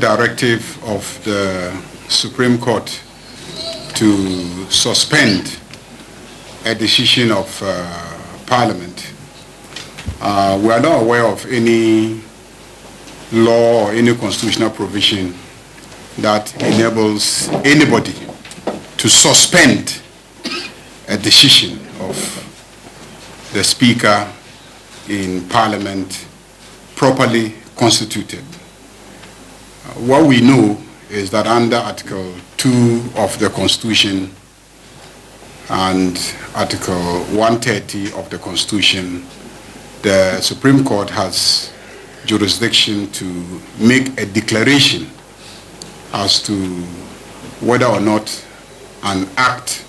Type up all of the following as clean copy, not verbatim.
directive of the Supreme Court to suspend a decision of Parliament. We are not aware of any law or any constitutional provision that enables anybody to suspend a decision of the Speaker in Parliament properly constituted. What we know is that under Article 2 of the Constitution and Article 130 of the Constitution, the Supreme Court has jurisdiction to make a declaration as to whether or not an act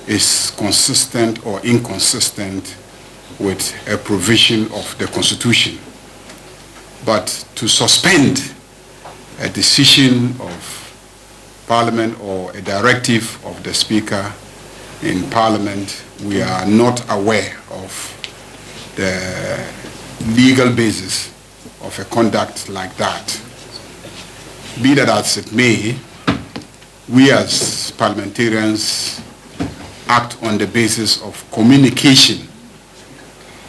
is consistent or inconsistent with a provision of the Constitution. But to suspend a decision of Parliament or a directive of the Speaker in Parliament, we are not aware of the legal basis of a conduct like that. Be that as it may, we as parliamentarians act on the basis of communication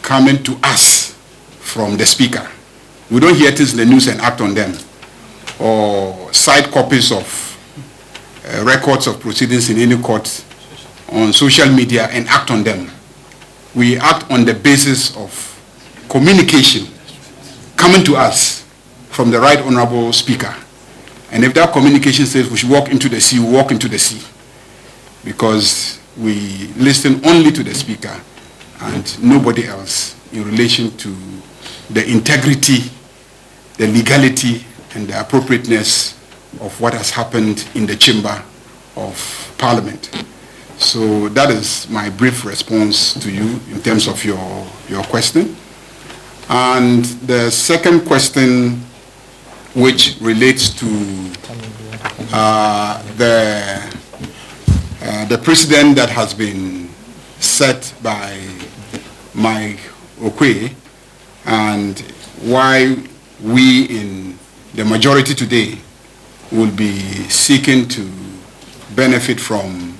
coming to us from the Speaker. We don't hear things in the news and act on them, or cite copies of records of proceedings in any court on social media and act on them. We act on the basis of communication coming to us from the Right Honorable Speaker. And if that communication says we should walk into the sea, we walk into the sea, because we listen only to the Speaker and nobody else in relation to the integrity, the legality, and the appropriateness of what has happened in the chamber of Parliament. So that is my brief response to you in terms of your question. And the second question, which relates to the precedent that has been set by Mike Okwe, and why we in the majority today will be seeking to benefit from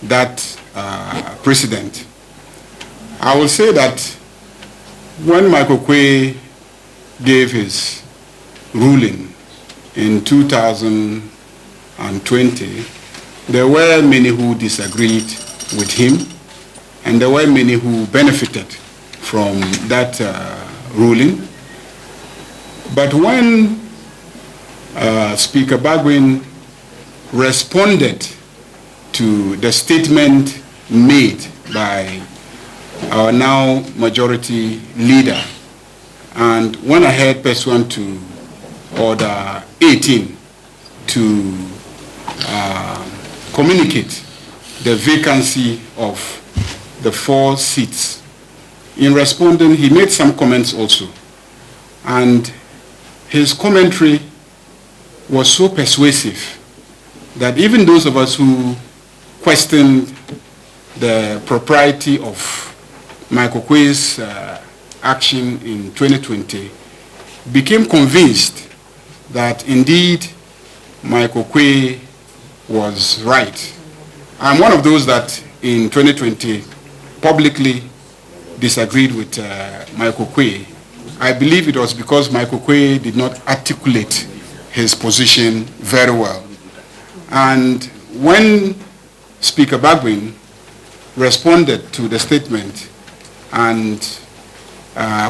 that precedent. I will say that when Mike Okwe gave his ruling in 2020, there were many who disagreed with him, and there were many who benefited from that ruling. But when Speaker Bagwin responded to the statement made by our now majority leader and went ahead pursuant to Order 18 to communicate the vacancy of the 4 seats. In responding, he made some comments also, and his commentary was so persuasive that even those of us who questioned the propriety of Mike Okwe's action in 2020 became convinced that indeed Mike Okwe was right. I'm one of those that in 2020 publicly disagreed with Mike Okwe. I believe it was because Mike Okwe did not articulate his position very well. And when Speaker Bagwin responded to the statement and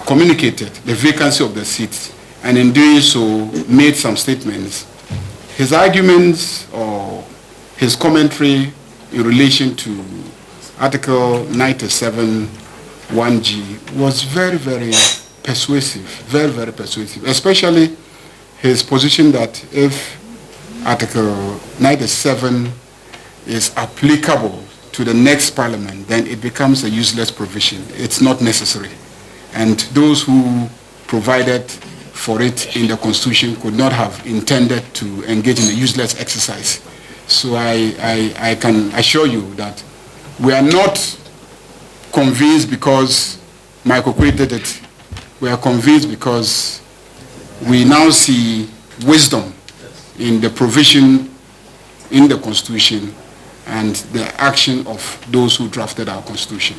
communicated the vacancy of the seat, and in doing so made some statements, his arguments or his commentary in relation to Article 97 1G was very, very persuasive, very, very persuasive, especially his position that if Article 97 is applicable to the next Parliament, then it becomes a useless provision. It's not necessary. And those who provided for it in the Constitution could not have intended to engage in a useless exercise. So I can assure you that we are not convinced because Mike Okwe did it. We are convinced because we now see wisdom in the provision in the Constitution and the action of those who drafted our Constitution.